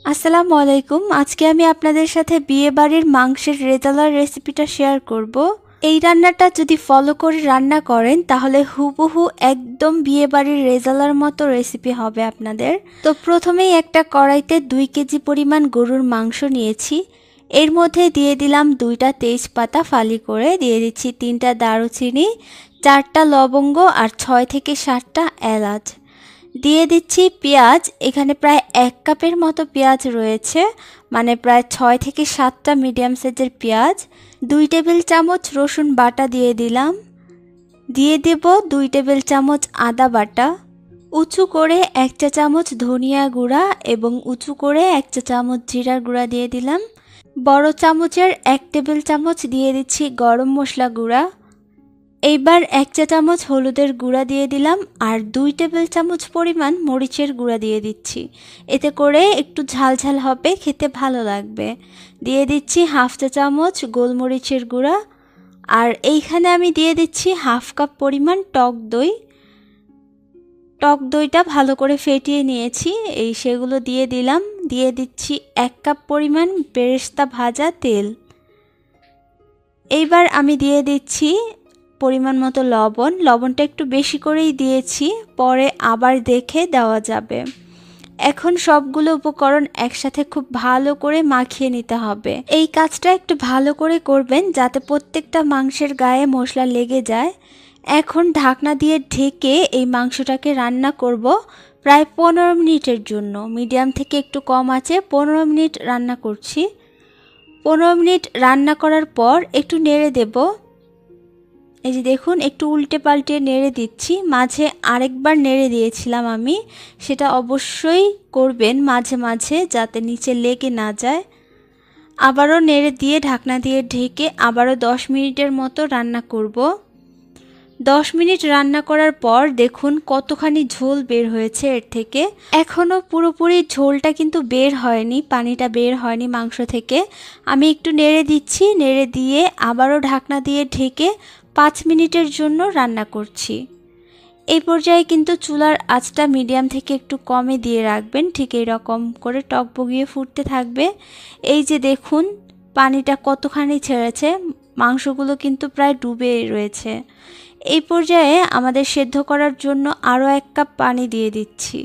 আসসালামু আলাইকুম। আজকে আমি আপনাদের সাথে বিয়েবাড়ির মাংসের রেজালার রেসিপিটা শেয়ার করব। এই রান্নাটা যদি ফলো করে রান্না করেন তাহলে হুবহু একদম বিয়েবাড়ির রেজালার মতো রেসিপি হবে আপনাদের। তো প্রথমেই একটা কড়াইতে 2 কেজি পরিমাণ গরুর মাংস নিয়েছি। এর মধ্যে দিয়ে দিলাম 2টা তেজপাতা ফালি করে, দিয়ে দিচ্ছি 3টা দারুচিনি, 4টা লবঙ্গ আর 6 থেকে 7টা এলাচ। দিয়ে দিচ্ছি পেঁয়াজ, এখানে প্রায় 1 কাপের মতো পেঁয়াজ রয়েছে, মানে প্রায় 6 থেকে 7টা মিডিয়াম সাইজের পেঁয়াজ। 2 টেবিল চামচ রসুন বাটা দিয়ে দিলাম। দিয়ে দেব 2 টেবিল চামচ আদা বাটা। উঁচু করে 1 চা চামচ ধনিয়া গুঁড়া এবং উঁচু করে 1 চা চামচ জিরার গুঁড়া দিয়ে দিলাম। বড় চামচের 1 টেবিল চামচ দিয়ে দিচ্ছি গরম মশলা গুঁড়া। এইবার 1 চা চামচ হলুদের গুঁড়া দিয়ে দিলাম আর 2 টেবিল চামচ পরিমাণ মরিচের গুঁড়া দিয়ে দিচ্ছি। এতে করে একটু ঝাল ঝাল হবে, খেতে ভালো লাগবে। দিয়ে দিচ্ছি হাফ চা চামচ গোলমরিচের গুঁড়া। আর এইখানে আমি দিয়ে দিচ্ছি হাফ কাপ পরিমাণ টক দই। টক দইটা ভালো করে ফেটিয়ে নিয়েছি, সেগুলো দিয়ে দিলাম। দিয়ে দিচ্ছি 1 কাপ পরিমাণ বেরেস্তা ভাজা তেল। এইবার আমি দিয়ে দিচ্ছি পরিমাণ মতো লবণ। লবণটা একটু বেশি করেই দিয়েছি, পরে আবার দেখে দেওয়া যাবে। এখন সবগুলো উপকরণ একসাথে খুব ভালো করে মাখিয়ে নিতে হবে। এই কাজটা একটু ভালো করে করবেন যাতে প্রত্যেকটা মাংসের গায়ে মশলা লেগে যায়। এখন ঢাকনা দিয়ে ঢেকে এই মাংসটাকে রান্না করব প্রায় 15 মিনিটের জন্য। মিডিয়াম থেকে একটু কম আঁচে 15 মিনিট রান্না করছি। 15 মিনিট রান্না করার পর একটু নেড়ে দেব। এই যে দেখুন, একটু উল্টে পাল্টে নেড়ে দিচ্ছি। মাঝে আরেকবার নেড়ে দিয়েছিলাম আমি, সেটা অবশ্যই করবেন মাঝে মাঝে যাতে নিচে লেগে না যায়। আবারও নেড়ে দিয়ে ঢাকনা দিয়ে ঢেকে আবারও 10 মিনিটের মতো রান্না করব। 10 মিনিট রান্না করার পর দেখুন কতখানি ঝোল বের হয়েছে এর থেকে। এখনও পুরোপুরি ঝোলটা কিন্তু বের হয়নি, পানিটা বের হয়নি মাংস থেকে। আমি একটু নেড়ে দিচ্ছি, নেড়ে দিয়ে আবারও ঢাকনা দিয়ে ঢেকে 5 মিনিটের জন্য রান্না করছি। এই পর্যায়ে কিন্তু চুলার আঁচটা মিডিয়াম থেকে একটু কমে দিয়ে রাখবেন, ঠিক এইরকম করে টকবগিয়ে ফুটতে থাকবে। এই যে দেখুন পানিটা কতখানি ছেড়েছে, মাংসগুলো কিন্তু প্রায় ডুবে রয়েছে। এই পর্যায়ে আমাদের সেদ্ধ করার জন্য আরও 1 কাপ পানি দিয়ে দিচ্ছি।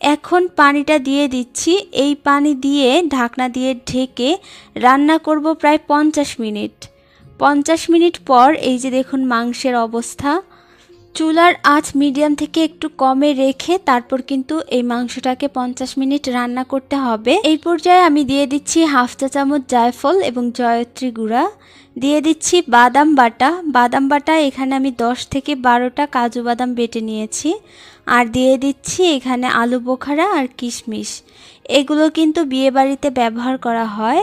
এখন পানিটা দিয়ে দিচ্ছি। এই পানি দিয়ে ঢাকনা দিয়ে ঢেকে রান্না করব প্রায় 50 মিনিট। 50 মিনিট পর এই যে দেখুন মাংসের অবস্থা। চুলার আঁচ মিডিয়াম থেকে একটু কমে রেখে তারপর কিন্তু এই মাংসটাকে 50 মিনিট রান্না করতে হবে। এই পর্যায়ে আমি দিয়ে দিচ্ছি হাফ চা চামচ জায়ফল এবং জয়ত্রী গুঁড়া। দিয়ে দিচ্ছি বাদাম বাটা। বাদাম বাটা এখানে আমি 10 থেকে 12টা কাজু বাদাম বেটে নিয়েছি। আর দিয়ে দিচ্ছি এখানে আলু বোখারা আর কিশমিশ। এগুলো কিন্তু বিয়েবাড়িতে ব্যবহার করা হয়।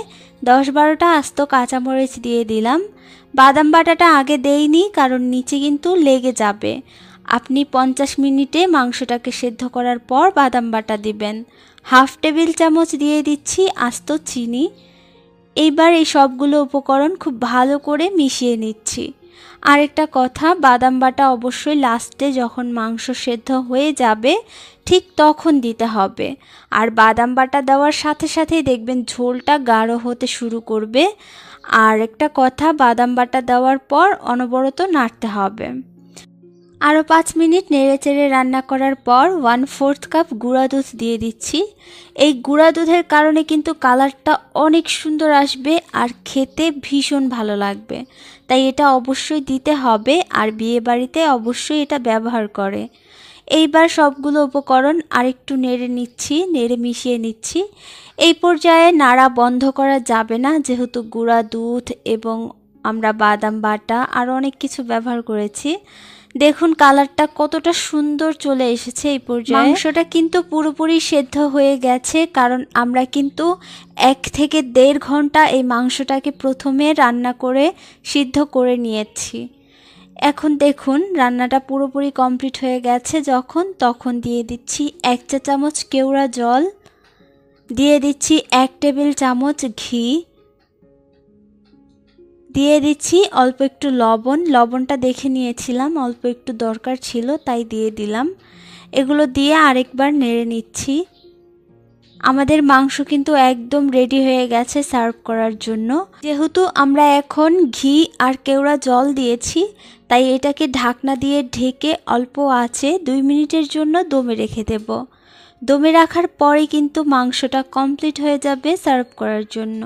10-12টা আস্ত কাঁচামরিচ দিয়ে দিলাম। বাদাম বাটাটা আগে দেইনি কারণ নিচে কিন্তু লেগে যাবে। আপনি 50 মিনিটে মাংসটাকে সেদ্ধ করার পর বাদাম বাটা দিবেন। হাফ টেবিল চামচ দিয়ে দিচ্ছি আস্ত চিনি। এইবার এই সবগুলো উপকরণ খুব ভালো করে মিশিয়ে নিচ্ছি। আরেকটা কথা, বাদাম বাটা অবশ্যই লাস্টে যখন মাংস সেদ্ধ হয়ে যাবে ঠিক তখন দিতে হবে। আর বাদাম বাটা দেওয়ার সাথে সাথেই দেখবেন ঝোলটা গাঢ় হতে শুরু করবে। আর একটা কথা, বাদাম বাটা দেওয়ার পর অনবরত নাড়তে হবে। আরও 5 মিনিট নেড়েচেড়ে রান্না করার পর 1/4 কাপ গুঁড়া দুধ দিয়ে দিচ্ছি। এই গুঁড়া দুধের কারণে কিন্তু কালারটা অনেক সুন্দর আসবে আর খেতে ভীষণ ভালো লাগবে, তাই এটা অবশ্যই দিতে হবে। আর বিয়েবাড়িতে অবশ্যই এটা ব্যবহার করে। এইবার সবগুলো উপকরণ আরেকটু নেড়ে নিচ্ছি, নেড়ে মিশিয়ে নিচ্ছি। এই পর্যায়ে নাড়া বন্ধ করা যাবে না, যেহেতু গুঁড়া দুধ এবং আমরা বাদাম বাটা আরও অনেক কিছু ব্যবহার করেছি। দেখুন কালারটা কতটা সুন্দর চলে এসেছে। এই পর্যায়ে মাংসটা কিন্তু পুরোপুরি সেদ্ধ হয়ে গেছে, কারণ আমরা কিন্তু 1 থেকে 1.5 ঘন্টা এই মাংসটাকে প্রথমে রান্না করে সিদ্ধ করে নিয়েছি। এখন দেখুন রান্নাটা পুরোপুরি কমপ্লিট হয়ে গেছে তখন দিয়ে দিচ্ছি 1 চা চামচ কেওড়া জল। দিয়ে দিচ্ছি 1 টেবিল চামচ ঘি। দিয়ে দিচ্ছি অল্প একটু লবণ। লবণটা দেখে নিয়েছিলাম, অল্প একটু দরকার ছিল তাই দিয়ে দিলাম। এগুলো দিয়ে আরেকবার নেড়ে নিচ্ছি। আমাদের মাংস কিন্তু একদম রেডি হয়ে গেছে সার্ভ করার জন্য। যেহেতু আমরা এখন ঘি আর কেওড়া জল দিয়েছি, তাই এটাকে ঢাকনা দিয়ে ঢেকে অল্প আঁচে 2 মিনিটের জন্য দমে রেখে দেব। দমে রাখার পরে কিন্তু মাংসটা কমপ্লিট হয়ে যাবে সার্ভ করার জন্য।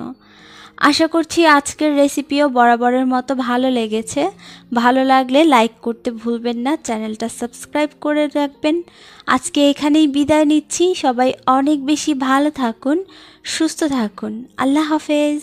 আশা করছি আজকের রেসিপিও বরাবরের মতো ভালো লেগেছে। ভালো লাগলে লাইক করতে ভুলবেন না, চ্যানেলটা সাবস্ক্রাইব করে রাখবেন। আজকে এখানেই বিদায় নিচ্ছি। সবাই অনেক বেশি ভালো থাকুন, সুস্থ থাকুন। আল্লাহ হাফেজ।